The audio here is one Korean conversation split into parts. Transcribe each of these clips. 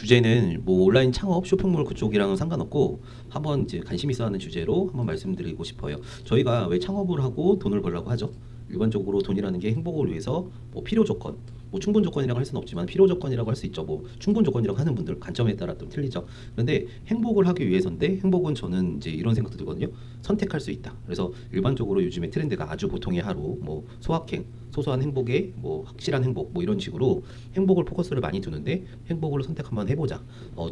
주제는 뭐 온라인 창업 쇼핑몰 그쪽이랑은 상관없고 한번 이제 관심 있어 하는 주제로 한번 말씀드리고 싶어요. 저희가 왜 창업을 하고 돈을 벌려고 하죠? 일반적으로 돈이라는 게 행복을 위해서 뭐 필요 조건, 뭐 충분 조건이라고 할 수는 없지만 필요 조건이라고 할 수 있죠. 뭐 충분 조건이라고 하는 분들 관점에 따라 또 틀리죠. 그런데 행복을 하기 위해서인데 행복은 저는 이제 이런 생각도 들거든요. 선택할 수 있다. 그래서 일반적으로 요즘에 트렌드가 아주 보통의 하루, 뭐 소확행, 소소한 행복에 뭐 확실한 행복, 뭐 이런 식으로 행복을 포커스를 많이 두는데 행복을 선택 한번 해보자.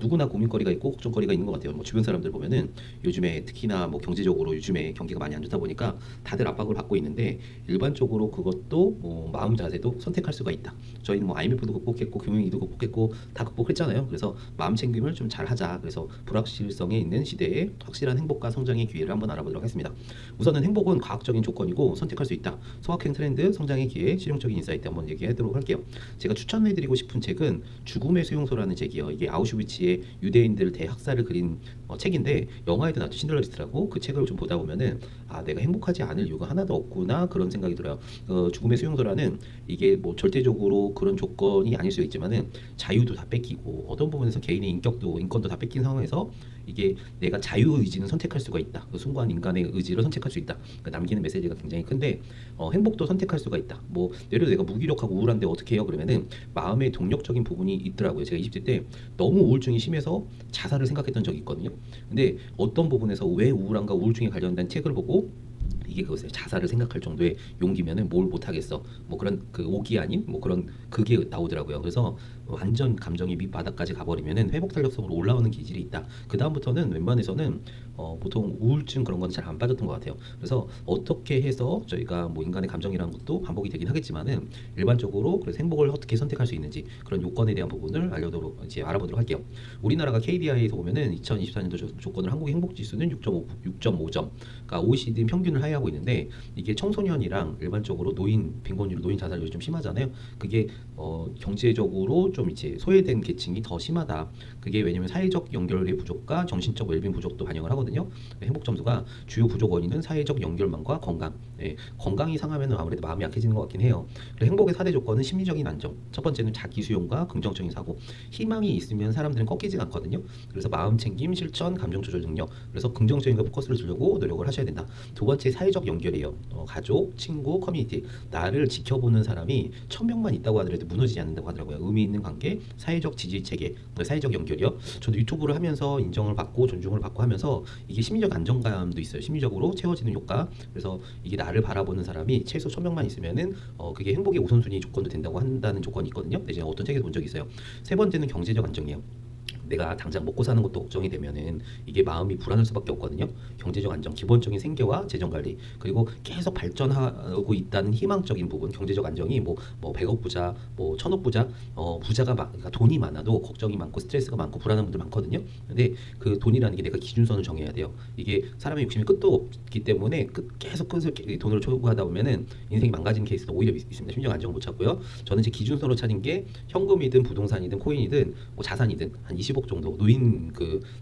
누구나 고민거리가 있고 걱정거리가 있는 것 같아요. 뭐 주변 사람들 보면은 요즘에 특히나 뭐 경제적으로 요즘에 경기가 많이 안 좋다 보니까 다들 압박을 받고 있는데 일반적으로 그것도 뭐 마음 자세도 선택할 수가 있다. 저희는 뭐 IMF도 극복했고 금융위기도 극복했고 다 극복했잖아요. 그래서 마음 챙김을 좀 잘 하자. 그래서 불확실성에 있는 시대에 확실한 행복과 성장의 기회를 한번 알아보도록 하겠습니다. 우선은 행복은 과학적인 조건이고 선택할 수 있다. 소확행 트렌드, 성장의 기회, 실용적인 인사이트 한번 얘기하도록 할게요. 제가 추천해드리고 싶은 책은 죽음의 수용소라는 책이요. 이게 아우슈비츠의 유대인들 대학살을 그린 책인데 영화에도 나왔죠. 신들러 리스트라고. 그 책을 좀 보다 보면은 내가 행복하지 않을 이유가 하나도 없구나 그런 생각이 들어요. 죽음의 수용소라는 이게 뭐 절대적으로 그런 조건이 아닐 수 있지만은 자유도 다 뺏기고 어떤 부분에서 개인의 인격도 인권도 다 뺏긴 상황에서 이게 내가 자유 의지는 선택할 수가 있다. 그 순간 인간의 의지를 선택할 수 있다. 그러니까 남기는 메시지가 굉장히 큰데 행복도 선택할 수가 있다. 뭐 예를 들어 내가 무기력하고 우울한데 어떻게 해요? 그러면은 마음의 동력적인 부분이 있더라고요. 제가 20대 때 너무 우울증이 심해서 자살을 생각했던 적이 있거든요. 근데 어떤 부분에서 왜 우울한가 우울증에 관련된 책을 보고 이게 그것을 자살을 생각할 정도의 용기면은 뭘 못하겠어. 뭐 그런 그 옥이 아닌 뭐 그런 그게 나오더라고요. 그래서 완전 감정이 밑바닥까지 가버리면은 회복 탄력성으로 올라오는 기질이 있다. 그 다음부터는 웬만해서는 보통 우울증 그런 건 잘 안 빠졌던 것 같아요. 그래서 어떻게 해서 저희가 뭐 인간의 감정이라는 것도 반복이 되긴 하겠지만은 일반적으로 그래서 행복을 어떻게 선택할 수 있는지 그런 요건에 대한 부분을 이제 알아보도록 할게요. 우리나라가 KDI에서 보면은 2024년도 조건을 한국의 행복 지수는 6.5점. 그러니까 OECD 평균을 하회하고 있는데 이게 청소년이랑 일반적으로 노인 빈곤율, 노인 자살률이 좀 심하잖아요. 그게 경제적으로 좀 이제 소외된 계층이 더 심하다. 그게 왜냐면 사회적 연결의 부족과 정신적 웰빙 부족도 반영을 하거든요. 행복 점수가 주요 부족 원인은 사회적 연결망과 건강. 건강이 상하면 아무래도 마음이 약해지는 것 같긴 해요. 그리고 행복의 4대 조건은 심리적인 안정. 첫 번째는 자기 수용과 긍정적인 사고. 희망이 있으면 사람들은 꺾이지 않거든요. 그래서 마음 챙김, 실천, 감정 조절 능력. 그래서 긍정적인 거 포커스를 두려고 노력을 하셔야 된다. 두 번째 사회적 연결이에요. 가족, 친구, 커뮤니티. 나를 지켜보는 사람이 1000명만 있다고 하더라도 무너지지 않는다고 하더라고요. 의미 있는 관계, 사회적 지지 체계, 사회적 연결이요. 저도 유튜브를 하면서 인정을 받고 존중을 받고 하면서 이게 심리적 안정감도 있어요. 심리적으로 채워지는 효과. 그래서 이게 나를 바라보는 사람이 최소 1000명만 있으면은 그게 행복의 우선순위 조건도 된다고 한다는 조건이 있거든요. 근데 제가 어떤 책에서 본 적이 있어요. 세 번째는 경제적 안정이에요. 내가 당장 먹고 사는 것도 걱정이 되면은 이게 마음이 불안할 수밖에 없거든요. 경제적 안정, 기본적인 생계와 재정 관리, 그리고 계속 발전하고 있다는 희망적인 부분, 경제적 안정이 뭐 100억 부자, 뭐 1000억 부자, 부자가 그러니까 돈이 많아도 걱정이 많고 스트레스가 많고 불안한 분들 많거든요. 근데 그 돈이라는 게 내가 기준선을 정해야 돼요. 이게 사람의 욕심이 끝도 없기 때문에 계속 끝을 돈으로 초과하다 보면은 인생이 망가지는 케이스도 오히려 있습니다. 심리적 안정을 못 찾고요. 저는 제 기준선으로 찾은 게 현금이든 부동산이든 코인이든 뭐 자산이든 한 20억 정도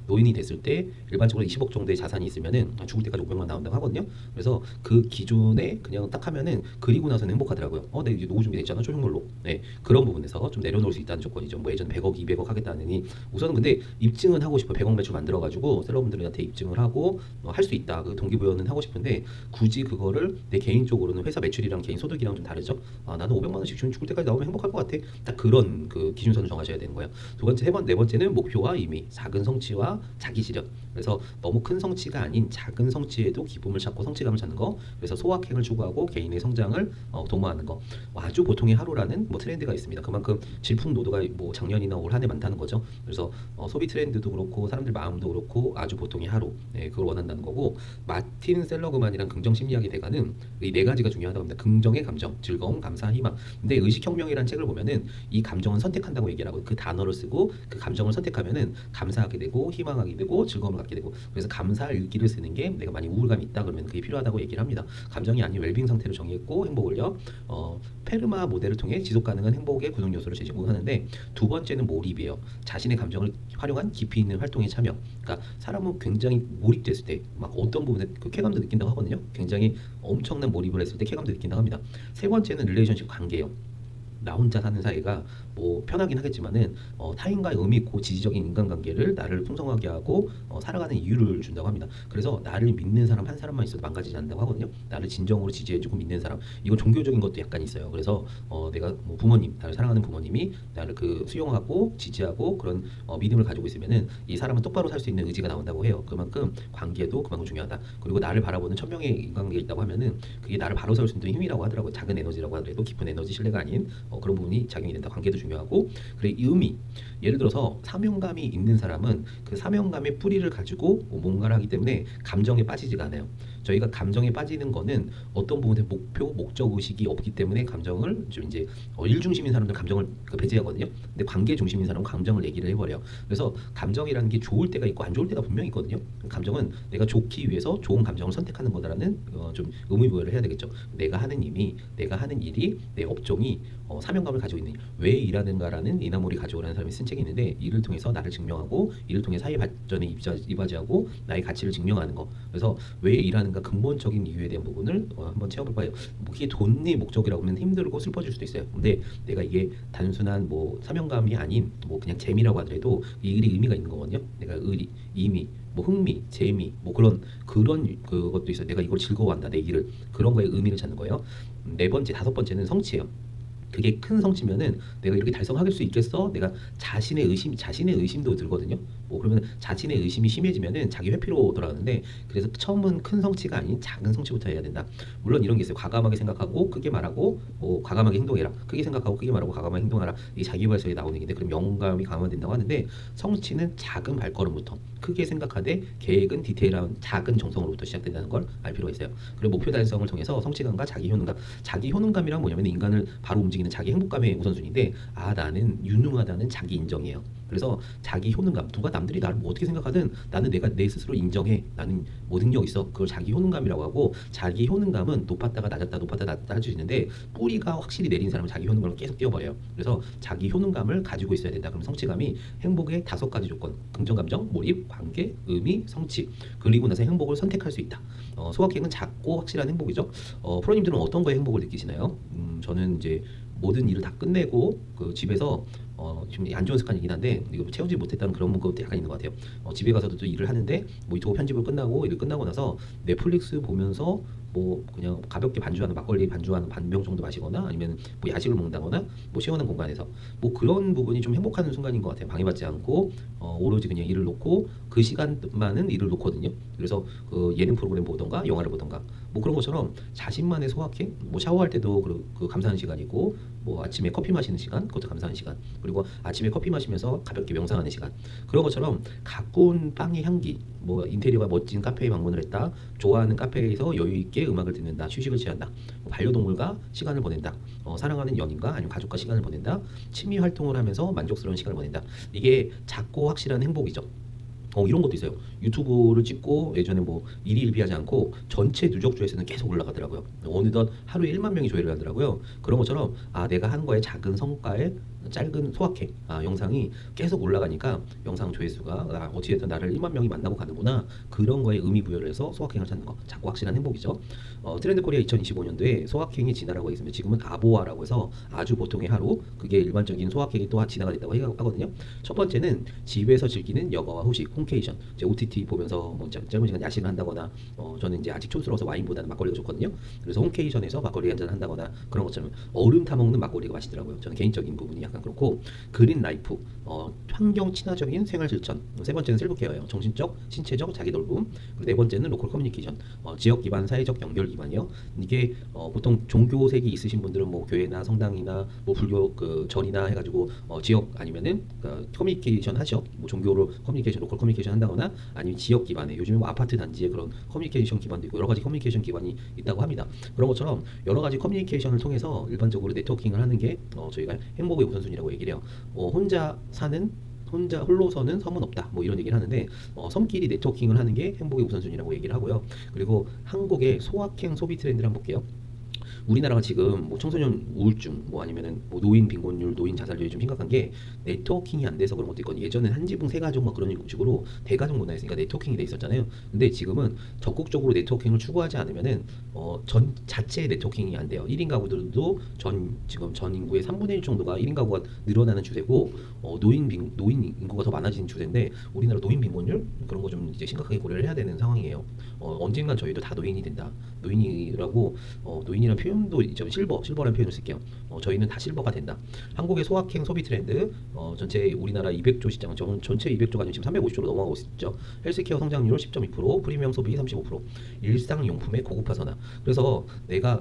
노인이 됐을 때 일반적으로 20억 정도의 자산이 있으면은 죽을 때까지 500만 나온다고 하거든요. 그래서 그 기준에 그냥 딱 하면은 그리고 나서는 행복하더라고요. 내가 이제 노후 준비 됐잖아 초중물로. 네, 그런 부분에서 좀 내려놓을 수 있다는 조건이죠. 뭐 예전 100억, 200억 하겠다느니 우선은 근데 입증은 하고 싶어. 100억 매출 만들어가지고 셀러분들한테 입증을 하고 할 수 있다. 그 동기부여는 하고 싶은데 굳이 그거를 내 개인적으로는 회사 매출이랑 개인 소득이랑 좀 다르죠. 나는 500만 원씩 죽을 때까지 나오면 행복할 것 같아. 딱 그런 그 기준선을 정하셔야 되는 거예요. 두 번째, 네 번째는 목표와 의미, 작은 성취와 자기 실현. 그래서 너무 큰 성취가 아닌 작은 성취에도 기쁨을 찾고 성취감을 찾는 거. 그래서 소확행을 추구하고 개인의 성장을 도모하는 거. 아주 보통의 하루라는 뭐 트렌드가 있습니다. 그만큼 질풍노도가 뭐 작년이나 올 한 해 많다는 거죠. 그래서 소비 트렌드도 그렇고 사람들 마음도 그렇고 아주 보통의 하루. 그걸 원한다는 거고 마틴 셀러그만이랑 긍정 심리학의 대가는 이 네 가지가 중요하다고 합니다. 긍정의 감정, 즐거움, 감사, 희망. 근데 의식혁명이라는 책을 보면은 이 감정은 선택한다고 얘기를 하고 그 단어를 쓰고 그 감정을 선택하면은 감사하게 되고 희망하게 되고 즐거움을 갖게 되고 그래서 감사 일기를 쓰는 게 내가 많이 우울감이 있다 그러면 그게 필요하다고 얘기를 합니다. 감정이 아닌 웰빙 상태를 정의했고 행복을요. 페르마 모델을 통해 지속 가능한 행복의 구성 요소를 제공하는데 두 번째는 몰입이에요. 자신의 감정을 활용한 깊이 있는 활동에 참여. 그러니까 사람은 굉장히 몰입됐을 때 막 어떤 부분에 그 쾌감도 느낀다고 하거든요. 굉장히 엄청난 몰입을 했을 때 쾌감도 느낀다고 합니다. 세 번째는 릴레이션십 관계예요. 나 혼자 사는 사이가 뭐 편하긴 하겠지만은 타인과의 의미 있고 지지적인 인간관계를 나를 풍성하게 하고 살아가는 이유를 준다고 합니다. 그래서 나를 믿는 사람 한 사람만 있어도 망가지지 않는다고 하거든요. 나를 진정으로 지지해주고 믿는 사람, 이건 종교적인 것도 약간 있어요. 그래서 내가 뭐 부모님, 나를 사랑하는 부모님이 나를 그 수용하고 지지하고 그런 믿음을 가지고 있으면은 이 사람은 똑바로 살 수 있는 의지가 나온다고 해요. 그만큼 관계도 그만큼 중요하다. 그리고 나를 바라보는 천명의 인간관계가 있다고 하면은 그게 나를 바로 세울 수 있는 힘이라고 하더라고요. 작은 에너지라고 하더라도 깊은 에너지, 신뢰가 아닌 그런 부분이 작용이 된다. 관계도 중요하고, 그래 이 의미, 예를 들어서 사명감이 있는 사람은 그 사명감의 뿌리를 가지고 뭔가를 하기 때문에 감정에 빠지지가 않아요. 저희가 감정에 빠지는 거는 어떤 부분에 목표, 목적 의식이 없기 때문에 감정을 좀 이제 일 중심인 사람들 감정을 배제하거든요. 근데 관계 중심인 사람은 감정을 얘기를 해버려. 그래서 감정이라는 게 좋을 때가 있고 안 좋을 때가 분명히 있거든요. 감정은 내가 좋기 위해서 좋은 감정을 선택하는 거다라는 좀 의무부여를 해야 되겠죠. 내가 하는 일이, 내가 하는 일이, 내 업종이 사명감을 가지고 있는, 왜 일하는가라는 이나모리 가지오라는 사람이 쓴 책이 있는데, 이를 통해서 나를 증명하고 이를 통해 사회 발전에 이바지하고 나의 가치를 증명하는 거. 그래서 왜 일하는가 근본적인 이유에 대한 부분을 한번 채워볼 거예요. 뭐 이게 돈이 목적이라고 하면 힘들고 슬퍼질 수도 있어요. 근데 내가 이게 단순한 뭐 사명감이 아닌 뭐 그냥 재미라고 하더라도 이 일이 의미가 있는 거거든요. 내가 의미, 뭐 흥미, 재미, 뭐 그런 그것도 있어요. 내가 이걸 즐거워한다, 내 일을. 그런 거에 의미를 찾는 거예요. 네 번째, 다섯 번째는 성취예요. 그게 큰 성취면은 내가 이렇게 달성할 수 있겠어? 내가 자신의 의심도 들거든요. 뭐 그러면 자신의 의심이 심해지면은 자기 회피로 돌아가는데, 그래서 처음은 큰 성취가 아닌 작은 성취부터 해야 된다. 물론 이런 게 있어요. 과감하게 생각하고 크게 말하고 과감하게 행동해라. 크게 생각하고 크게 말하고 과감하게 행동하라. 이 자기발서에 나오는 얘기인데, 그럼 영감이 강화된다고 하는데, 성취는 작은 발걸음부터, 크게 생각하되 계획은 디테일한 작은 정성으로부터 시작된다는 걸 알 필요가 있어요. 그리고 목표 달성을 통해서 성취감과 자기 효능감. 자기 효능감이란 뭐냐면 인간을 바로 움직이는 자기 행복감의 우선순위인데, 나는 유능하다는 자기 인정이에요. 그래서 자기 효능감, 누가 남들이 나를 뭐 어떻게 생각하든 나는 내가 내 스스로 인정해. 나는 뭐 능력 있어. 그걸 자기 효능감이라고 하고, 자기 효능감은 높았다가 낮았다 할 수 있는데, 뿌리가 확실히 내린 사람은 자기 효능감을 계속 띄워버려요. 그래서 자기 효능감을 가지고 있어야 된다. 그럼 성취감이 행복의 5가지 조건: 긍정 감정, 몰입, 관계, 의미, 성취. 그리고 나서 행복을 선택할 수 있다. 소확행은 작고 확실한 행복이죠. 프로님들은 어떤 거에 행복을 느끼시나요? 저는 이제 모든 일을 다 끝내고 그 집에서 지금 안 좋은 습관이긴 한데 이거 채우지 못했다는 그런 것도 약간 있는 것 같아요. 집에 가서도 또 일을 하는데 뭐 유튜브 편집을 끝나고 일을 끝나고 나서 넷플릭스 보면서 뭐 그냥 가볍게 반주하는, 막걸리 반주하는 반병 정도 마시거나, 아니면 뭐 야식을 먹는다거나, 뭐 시원한 공간에서 뭐 그런 부분이 좀 행복한 순간인 것 같아요. 방해받지 않고 오로지 그냥 일을 놓고 그 시간만은 일을 놓거든요. 그래서 그 예능 프로그램 보던가 영화를 보던가 뭐 그런 것처럼 자신만의 소확행, 뭐 샤워할 때도 그 감사한 시간이고, 뭐 아침에 커피 마시는 시간, 그것도 감사한 시간, 그리고 아침에 커피 마시면서 가볍게 명상하는 시간, 그런 것처럼 가까운 빵의 향기, 뭐 인테리어가 멋진 카페에 방문을 했다, 좋아하는 카페에서 여유 있게 음악을 듣는다, 휴식을 취한다, 반려동물과 시간을 보낸다, 사랑하는 연인과 아니면 가족과 시간을 보낸다, 취미 활동을 하면서 만족스러운 시간을 보낸다. 이게 작고 확실한 행복이죠. 이런 것도 있어요. 유튜브를 찍고 예전에 뭐 일희일비하지 않고 전체 누적 조회수는 계속 올라가더라고요. 어느덧 하루에 1만 명이 조회를 하더라고요. 그런 것처럼 내가 한 거에 작은 성과에 짧은 소확행, 영상이 계속 올라가니까 영상 조회수가 어찌됐든 나를 1만 명이 만나고 가는구나, 그런 거에 의미 부여를 해서 소확행을 찾는 거, 작고 확실한 행복이죠. 트렌드 코리아 2025년도에 소확행의 진화라고 있습니다. 지금은 아보아라고 해서 아주 보통의 하루, 그게 일반적인 소확행이 또 진화가 됐다고 하거든요. 첫 번째는 집에서 즐기는 여가와 후식, 홈케이션. 이제 OTT 보면서 뭐 짧은 시간 야식을 한다거나, 저는 이제 아직 촌스러워서 와인보다는 막걸리가 좋거든요. 그래서 홈케이션에서 막걸리 한잔 한다거나, 그런 것처럼 얼음 타 먹는 막걸리가 맛있더라고요. 저는 개인적인 부분이 약간 그렇고, 그린 라이프, 환경 친화적인 생활 실천. 세 번째는 셀프케어예요. 정신적, 신체적 자기 돌봄. 그리고 네 번째는 로컬 커뮤니케이션, 지역 기반 사회적 연결 기반이요. 이게 보통 종교색이 있으신 분들은 뭐 교회나 성당이나 뭐 불교 그 절이나 해가지고 지역 아니면은 커뮤니케이션 하죠. 뭐 종교로 커뮤니케이션, 로컬 커뮤니케이션 한다거나, 아니면 지역 기반의, 요즘에 뭐 아파트 단지에 그런 커뮤니케이션 기반도 있고 여러 가지 커뮤니케이션 기반이 있다고 합니다. 그런 것처럼 여러 가지 커뮤니케이션을 통해서 일반적으로 네트워킹을 하는 게 저희가 행복의 우선순위라고 얘기를 해요. 혼자 홀로서는 섬은 없다, 뭐 이런 얘기를 하는데, 섬끼리 네트워킹을 하는 게 행복의 우선순위라고 얘기를 하고요. 그리고 한국의 소확행 소비 트렌드를 한번 볼게요. 우리나라가 지금 뭐 청소년 우울증, 뭐 아니면은 뭐 노인 빈곤율, 노인 자살률이 좀 심각한 게 네트워킹이 안 돼서 그런 것도 있거든요. 예전엔 한 지붕 세 가족 막 그런 식으로 대가족 문화였으니까 네트워킹이 돼 있었잖아요. 근데 지금은 적극적으로 네트워킹을 추구하지 않으면은 전 자체의 네트워킹이 안 돼요. 1인 가구들도 지금 전 인구의 3분의 1 정도가 1인 가구가 늘어나는 추세고 노인 인구가 더 많아지는 추세인데 우리나라 노인 빈곤율 그런 거 좀 이제 심각하게 고려를 해야 되는 상황이에요. 언젠간 저희도 다 노인이 된다. 노인이라고 노인이라는 표현도 있죠. 실버라는 표현을 쓸게요. 저희는 다 실버가 된다. 한국의 소확행 소비 트렌드 전체 우리나라 200조 시장 전체 200조가 아니면 지금 350조로 넘어가고 있죠. 헬스케어 성장률 10.2%, 프리미엄 소비 35%, 일상용품의 고급화 선화. 그래서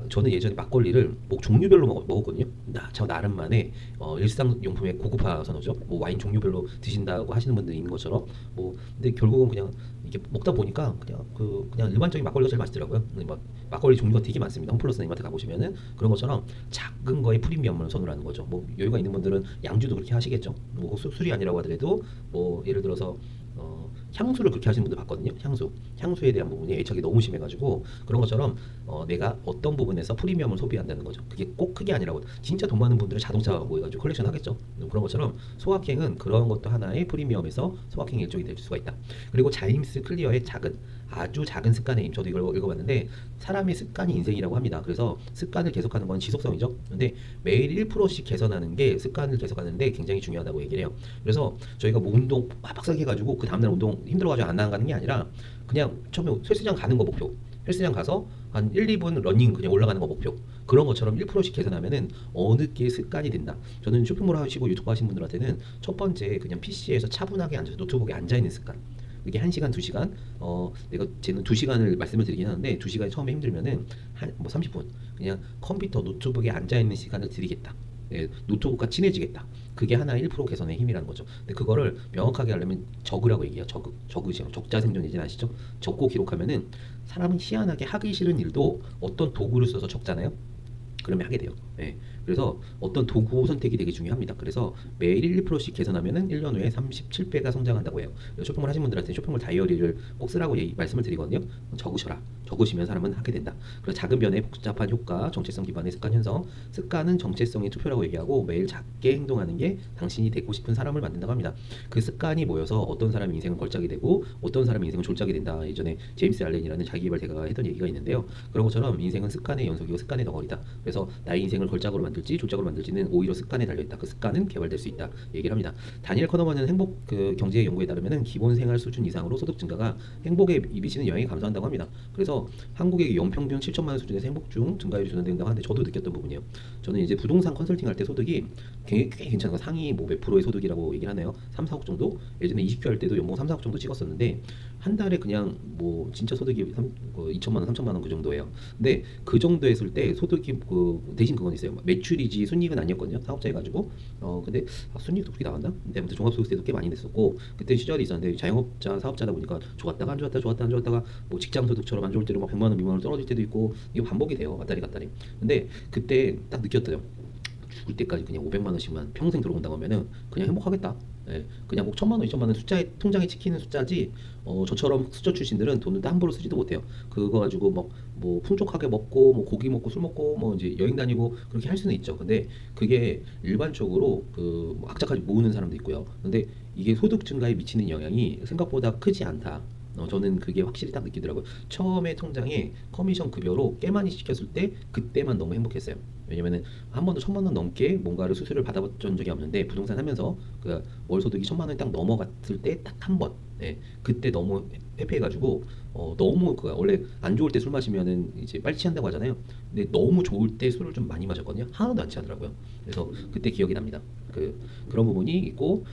저는 예전에 막걸리를 뭐 종류별로 먹었거든요. 저 나름만의 일상용품의 고급화 선호죠. 뭐 와인 종류별로 드신다고 하시는 분들이 있는 것처럼 뭐 근데 결국은 그냥 이게 먹다 보니까 그냥 일반적인 막걸리가 제일 맛있더라고요. 막걸리 종류가 되게 많습니다. 홈플러스나 이마트 가보시면은 그런 것처럼 작은 거에 프리미엄을 선호하는 거죠. 뭐 여유가 있는 분들은 양주도 그렇게 하시겠죠. 뭐 술이 아니라고 하더라도 뭐 예를 들어서 향수를 그렇게 하시는 분들 봤거든요. 향수에 대한 부분이 애착이 너무 심해가지고 그런 것처럼 내가 어떤 부분에서 프리미엄을 소비한다는 거죠. 그게 꼭 크게 아니라고 진짜 돈 많은 분들은 자동차 모여가지고 컬렉션 하겠죠. 그런 것처럼 소확행은 그런 것도 하나의 프리미엄에서 소확행의 일종이 될 수가 있다. 그리고 자임스 클리어의 아주 작은 습관의 힘. 저도 이걸 읽어봤는데 사람의 습관이 인생이라고 합니다. 그래서 습관을 계속하는 건 지속성이죠. 근데 매일 1%씩 개선하는 게 습관을 계속하는데 굉장히 중요하다고 얘기를 해요. 그래서 저희가 뭐 운동 빡빡하게 해가지고 그 다음날 운동 힘들어가지고 안 나가는 게 아니라 그냥 처음에 헬스장 가는 거 목표. 헬스장 가서 한 1, 2분 러닝 그냥 올라가는 거 목표. 그런 것처럼 1%씩 개선하면은 어느 게 습관이 된다. 저는 쇼핑몰 하시고 유튜브 하시는 분들한테는 첫 번째 그냥 PC에서 차분하게 앉아서 노트북에 앉아있는 습관. 이게 1시간, 2시간, 쟤는 2시간을 말씀을 드리긴 하는데 2시간이 처음에 힘들면은 뭐 30분 그냥 컴퓨터 노트북에 앉아있는 시간을 드리겠다. 네, 노트북과 친해지겠다. 그게 하나의 1% 개선의 힘이라는 거죠. 근데 그거를 명확하게 하려면 적으라고 얘기해요. 적으시죠. 적자 생존 예진 아시죠? 적고 기록하면은 사람은 희한하게 하기 싫은 일도 어떤 도구를 써서 적잖아요. 그러면 하게 돼요. 네. 그래서 어떤 도구 선택이 되게 중요합니다. 그래서 매일 1%씩 개선하면은 1년 후에 37배가 성장한다고 해요. 쇼핑몰 하신 분들한테 쇼핑몰 다이어리를 꼭 쓰라고 말씀을 드리거든요. 적으셔라. 적으시면 사람은 하게 된다. 그래서 작은 변화의 복잡한 효과, 정체성 기반의 습관 형성. 습관은 정체성의 투표라고 얘기하고 매일 작게 행동하는 게 당신이 되고 싶은 사람을 만든다고 합니다. 그 습관이 모여서 어떤 사람의 인생은 걸작이 되고 어떤 사람의 인생은 졸작이 된다. 예전에 제임스 알렌이라는 자기개발자가 했던 얘기가 있는데요. 그런 것처럼 인생은 습관의 연속이고 습관의 덩어리다. 그래서 나의 인생을 걸작으로 만들지 졸작으로 만들지는 오히려 습관에 달려있다. 그 습관은 개발될 수 있다. 얘기를 합니다. 다니엘 커너먼은 행복 경제 연구에 따르면은 기본 생활 수준 이상으로 소득 증가가 행복에 미치는 영향이 감소한다고 합니다. 그래서 한국의 연평균 7천만 원 수준에서 행복중 증가율이 조정된다고 하는데 저도 느꼈던 부분이에요. 저는 이제 부동산 컨설팅 할 때 소득이 꽤 괜찮은 거 상위 뭐 몇 프로의 소득이라고 얘기를 하네요. 3, 4억 정도? 예전에 20q 할 때도 연봉 3, 4억 정도 찍었었는데 한 달에 그냥 뭐 진짜 소득이 2천만 원, 3천만 원 그 정도예요. 근데 그 정도 했을 때 소득이 대신 그건 있어요. 매출이지 순이익은 아니었거든요. 사업자 해가지고 근데 순이익도 그렇게 나왔나? 근데 아무튼 종합소득세도 꽤 많이 냈었고 그때 시절이 있었는데 자영업자 사업자다 보니까 좋았다가 안 좋았다 좋았다 안 좋았다가 뭐 직장 소득처럼 안 좋을 때로 막 100만 원 미만으로 떨어질 때도 있고 이거 반복이 돼요. 왔다리 갔다리. 근데 그때 딱 느꼈어요. 죽을 때까지 그냥 500만 원씩만 평생 들어온다고 하면은 그냥 행복하겠다. 예, 그냥 뭐 1,000만 원, 2,000만 원 숫자에 통장에 찍히는 숫자지. 저처럼 수저 출신들은 돈을 함부로 쓰지도 못해요. 그거 가지고 뭐 풍족하게 먹고 뭐 고기 먹고 술 먹고 뭐 이제 여행 다니고 그렇게 할 수는 있죠. 근데 그게 일반적으로 뭐 악착같이 모으는 사람도 있고요. 근데 이게 소득 증가에 미치는 영향이 생각보다 크지 않다. 저는 그게 확실히 딱 느끼더라고요. 처음에 통장에 커미션 급여로 꽤 많이 시켰을 때 그때만 너무 행복했어요. 왜냐면은 한 번도 1,000만 원 넘게 뭔가를 수수료를 받아본 적이 없는데 부동산 하면서 월 소득이 1,000만 원이 딱 넘어갔을 때 딱 한 번, 그때 너무 해피해가지고 너무 원래 안 좋을 때 술 마시면은 이제 빨리 취한다고 하잖아요. 근데 너무 좋을 때 술을 좀 많이 마셨거든요. 하나도 안 취하더라고요. 그래서 그때 기억이 납니다. 그런 부분이 있고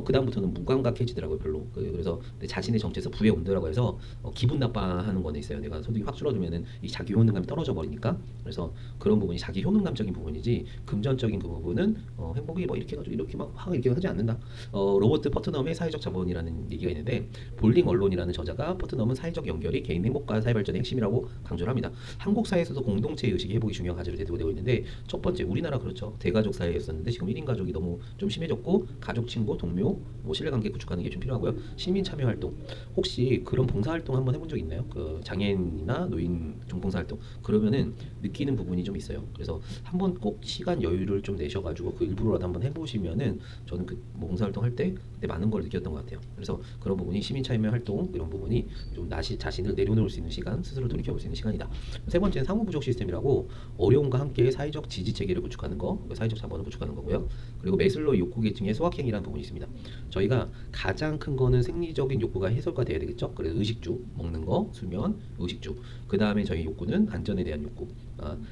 그 다음부터는 무감각해지더라고요. 별로. 그래서 내 자신의 정체에서 부의 온도라고 해서 기분 나빠하는 거는 있어요. 내가 소득이 확 줄어들면은 이 자기 효능감이 떨어져 버리니까. 그래서 그런 부분이 자기 효능감 상징감적인 부분이지 금전적인 그 부분은 행복이 뭐 이렇게 가지고 이렇게 막 확 이렇게 하지 않는다. 로버트 퍼트넘의 사회적 자본이라는 얘기가 있는데 볼링 언론이라는 저자가 퍼트넘은 사회적 연결이 개인 행복과 사회 발전의 핵심이라고 강조를 합니다. 한국 사회에서도 공동체 의식이 회복이 중요한 과제로 대두되고 있는데 첫 번째 우리나라 그렇죠. 대가족 사회였었는데 지금 1인 가족이 너무 좀 심해졌고 가족, 친구, 동료, 뭐 신뢰관계 구축하는 게 좀 필요하고요. 시민 참여 활동 혹시 그런 봉사 활동 한번 해본 적 있나요? 그 장애인이나 노인 종봉사 활동 그러면은 느끼는 부분이 좀 있어요. 그래서 한번 꼭 시간 여유를 좀 내셔가지고 그 일부러라도 한번 해보시면은 저는 그뭐 봉사 활동 할 때 그때 많은 걸 느꼈던 것 같아요. 그래서 그런 부분이 시민 참여 활동 이런 부분이 좀 자신을 내려놓을 수 있는 시간, 스스로 돌이켜볼 수 있는 시간이다. 세 번째는 상호 부족 시스템이라고 어려움과 함께 사회적 지지 체계를 구축하는 거, 사회적 자본을 구축하는 거고요. 그리고 메슬로우 욕구 계층의 소확행이라는 부분이 있습니다. 저희가 가장 큰 거는 생리적인 욕구가 해소가 돼야 되겠죠. 그래서 의식주, 먹는 거, 수면, 의식주. 그 다음에 저희 욕구는 안전에 대한 욕구.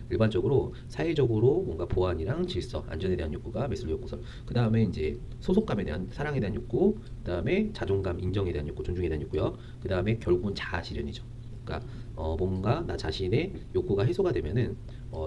일반적으로 사회적으로 뭔가 보안이랑 질서, 안전에 대한 욕구가 메슬로우 욕구설. 그 다음에 이제 소속감에 대한 사랑에 대한 욕구. 그 다음에 자존감, 인정에 대한 욕구, 존중에 대한 욕구요. 그 다음에 결국은 자아 실현이죠. 그러니까 뭔가 나 자신의 욕구가 해소가 되면은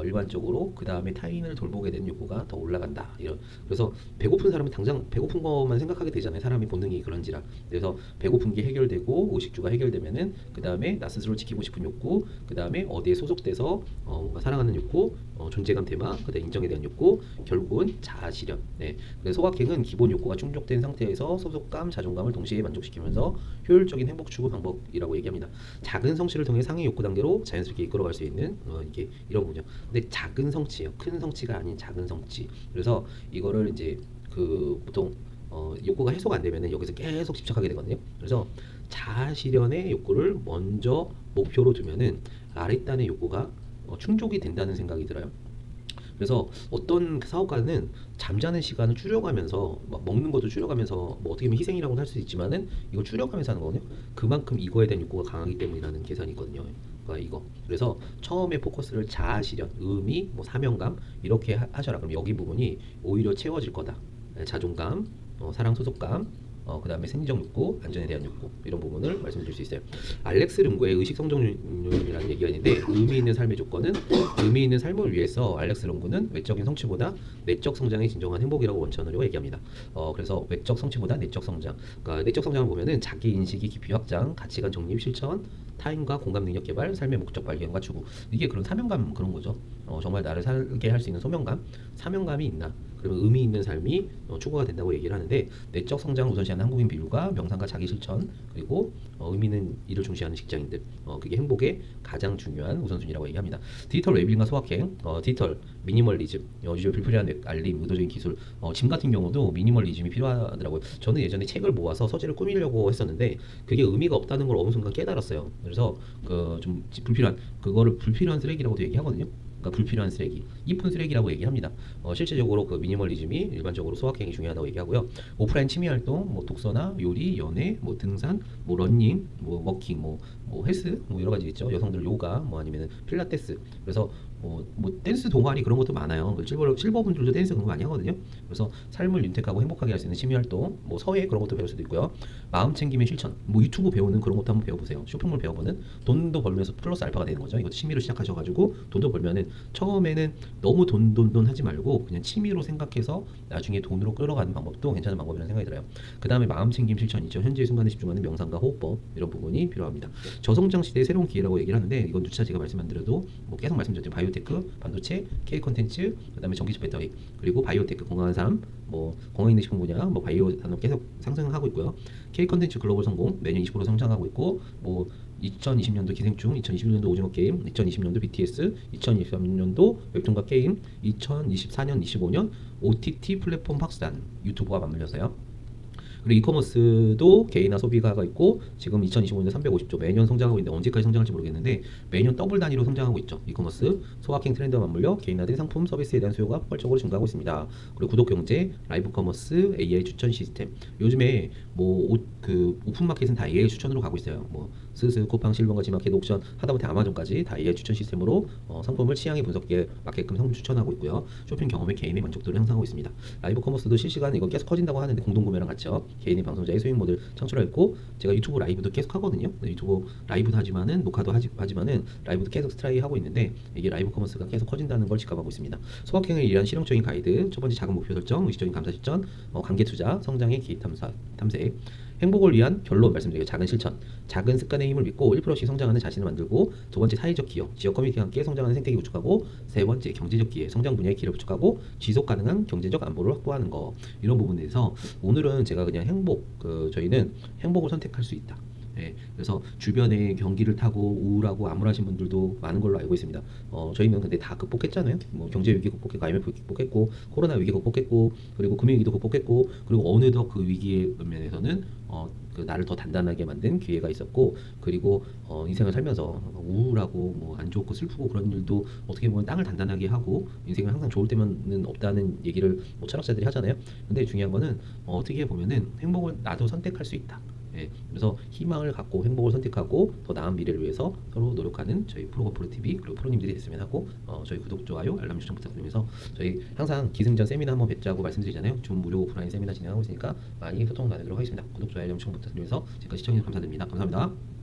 일반적으로 그 다음에 타인을 돌보게 되는 욕구가 더 올라간다. 그래서 배고픈 사람은 당장 배고픈 것만 생각하게 되잖아요. 사람이 본능이 그런지라. 그래서 배고픈 게 해결되고 의식주가 해결되면은 그 다음에 나 스스로 지키고 싶은 욕구, 그 다음에 어디에 소속돼서 뭔가 사랑하는 욕구, 존재감 테마, 그다음 인정에 대한 욕구, 결국은 자아 실현. 네. 그래서 소확행은 기본 욕구가 충족된 상태에서 소속감, 자존감을 동시에 만족시키면서 효율적인 행복 추구 방법이라고 얘기합니다. 작은 성취를 통해 상위 욕구 단계로 자연스럽게 이끌어갈 수 있는 이게 이런 거죠. 근데 작은 성취요, 큰 성취가 아닌 작은 성취. 그래서 이거를 이제 그 보통 욕구가 해소가 안 되면은 여기서 계속 집착하게 되거든요. 그래서 자아 실현의 욕구를 먼저 목표로 두면은 아랫단의 욕구가 충족이 된다는 생각이 들어요. 그래서 어떤 사업가는 잠자는 시간을 줄여가면서 막 먹는 것도 줄여가면서 뭐 어떻게 보면 희생이라고는 할 수 있지만은 이거 줄여가면서 하는 거거든요. 그만큼 이거에 대한 욕구가 강하기 때문이라는 계산이 있거든요. 그러니까 이거. 그래서 처음에 포커스를 자아 실현, 의미, 뭐 사명감 이렇게 하셔라. 그럼 여기 부분이 오히려 채워질 거다. 자존감, 사랑, 소속감, 그 다음에 생리적 욕구, 안전에 대한 욕구 이런 부분을 말씀드릴 수 있어요. 알렉스 lun고의 의식 성장률이라는 얘기가 있는데 의미 있는 삶의 조건은 의미 있는 삶을 위해서 알렉스 lun고는 외적인 성취보다 내적 성장이 진정한 행복이라고 원천으로 얘기합니다. 그래서 외적 성취보다 내적 성장. 그러니까 내적 성장을 보면은 자기 인식이 깊이 확장, 가치관 정립, 실천, 타인과 공감 능력 개발, 삶의 목적 발견과 추구. 이게 그런 사명감 그런 거죠. 정말 나를 살게 할 수 있는 소명감, 사명감이 있나? 그러면 의미 있는 삶이 추구가 된다고 얘기를 하는데 내적 성장을 우선시하는 한국인 비율과 명상과 자기 실천 그리고 의미 있는 일을 중시하는 직장인들 그게 행복의 가장 중요한 우선순위라고 얘기합니다. 디지털 웰빙과 소확행, 디지털 미니멀리즘, 요즘 불필요한 알림, 의도적인 기술, 짐 같은 경우도 미니멀리즘이 필요하더라고요. 저는 예전에 책을 모아서 서재를 꾸미려고 했었는데 그게 의미가 없다는 걸 어느 순간 깨달았어요. 그래서 그 좀 불필요한 그거를 불필요한 쓰레기라고도 얘기하거든요. 그러니까 불필요한 쓰레기, 이쁜 쓰레기라고 얘기합니다. 실질적으로 그 미니멀리즘이 일반적으로 소확행이 중요하다고 얘기하고요. 오프라인 취미 활동, 뭐 독서나 요리, 연애, 뭐 등산, 뭐 러닝, 뭐 워킹, 뭐 헬스, 뭐 여러 가지 있죠. 여성들 요가, 뭐 아니면 필라테스. 그래서 뭐 댄스 동아리 그런 것도 많아요. 실버분들도 댄스 그런 거 많이 하거든요. 그래서 삶을 윤택하고 행복하게 할 수 있는 취미 활동, 뭐 서예 그런 것도 배울 수도 있고요. 마음 챙김의 실천, 뭐 유튜브 배우는 그런 것도 한번 배워보세요. 쇼핑몰 배워보는 돈도 벌면서 플러스 알파가 되는 거죠. 이것도 취미로 시작하셔가지고 돈도 벌면은 처음에는 너무 돈 하지 말고 그냥 취미로 생각해서 나중에 돈으로 끌어가는 방법도 괜찮은 방법이라는 생각이 들어요. 그 다음에 마음 챙김 실천이죠. 현재의 순간에 집중하는 명상과 호흡법 이런 부분이 필요합니다. 저성장 시대의 새로운 기회라고 얘기를 하는데 이건 누차 제가 말씀 안 드려도 뭐 계속 말씀드렸죠. 바이오테크, 반도체, K 콘텐츠, 그다음에 전기차 배터리, 그리고 바이오테크 건강한 삶, 뭐 건강 있는 식품 분야, 뭐 바이오 산업 계속 상승하고 있고요. K 콘텐츠 글로벌 성공 매년 20% 성장하고 있고 뭐 2020년도 기생충, 2021년도 오징어 게임, 2020년도 BTS, 2023년도 웹툰과 게임, 2024년, 25년 OTT 플랫폼 확산, 유튜브와 맞물려서요. 그리고 이커머스도 개인화 소비가가 있고 지금 2025년에 350조 매년 성장하고 있는데 언제까지 성장할지 모르겠는데 매년 더블 단위로 성장하고 있죠. 이커머스 소확행 트렌드와 맞물려 개인화된 상품 서비스에 대한 수요가 폭발적으로 증가하고 있습니다. 그리고 구독 경제, 라이브 커머스, AI 추천 시스템. 요즘에 뭐 그 오픈마켓은 다 AI 추천으로 가고 있어요. 뭐 스스, 쿠팡, 실버가 지마켓, 옥션, 하다못해 아마존까지 다 AI 추천 시스템으로 상품을 취향에 분석에 맞게끔 상품 추천하고 있고요. 쇼핑 경험에 개인의 만족도를 향상하고 있습니다. 라이브 커머스도 실시간 이거 계속 커진다고 하는데 공동구매랑 같이요. 개인의 방송자의 수익 모델 창출했고 제가 유튜브 라이브도 계속 하거든요. 유튜브 라이브도 하지만은 녹화도 하지만은 라이브도 계속 스트라이 하고 있는데 이게 라이브 커머스가 계속 커진다는 걸 직감하고 있습니다. 소확행을 위한 실용적인 가이드, 첫 번째 작은 목표 설정, 의식적인 감사 실천, 관계 투자, 성장의 기획 탐색, 행복을 위한 결론 말씀드리게요. 작은 실천, 작은 습관의 힘을 믿고 1%씩 성장하는 자신을 만들고, 두 번째 사회적 기여, 지역 커뮤니티와 함께 성장하는 생태계 구축하고, 세 번째 경제적 기회, 성장 분야의 기회를 구축하고 지속 가능한 경제적 안보를 확보하는 거. 이런 부분에서 오늘은 제가 그냥 저희는 행복을 선택할 수 있다. 예, 그래서 주변에 경기를 타고 우울하고 암울하신 분들도 많은 걸로 알고 있습니다. 저희는 근데 다 극복했잖아요. 뭐 경제 위기 극복했고, IMF 극복했고, 코로나 위기 극복했고, 그리고 금융 위기도 극복했고, 그리고 어느덧 그 위기의 면에서는 그 나를 더 단단하게 만든 기회가 있었고, 그리고 인생을 살면서 우울하고 뭐 안 좋고 슬프고 그런 일도 어떻게 보면 땅을 단단하게 하고 인생은 항상 좋을 때만은 없다는 얘기를 뭐 철학자들이 하잖아요. 근데 중요한 거는 어떻게 보면은 행복을 나도 선택할 수 있다. 예, 그래서 희망을 갖고 행복을 선택하고 더 나은 미래를 위해서 서로 노력하는 저희 프로거프로 TV 그리고 프로님들이 됐으면 하고, 저희 구독, 좋아요, 알람 설정 부탁드리면서 저희 항상 기승전 세미나 한번 뵙자고 말씀드리잖아요. 좀 무료 오프라인 세미나 진행하고 있으니까 많이 소통 나누도록 하겠습니다. 구독, 좋아요, 알람 설정 부탁드리면서 지금까지 시청해주셔서 감사드립니다. 감사합니다.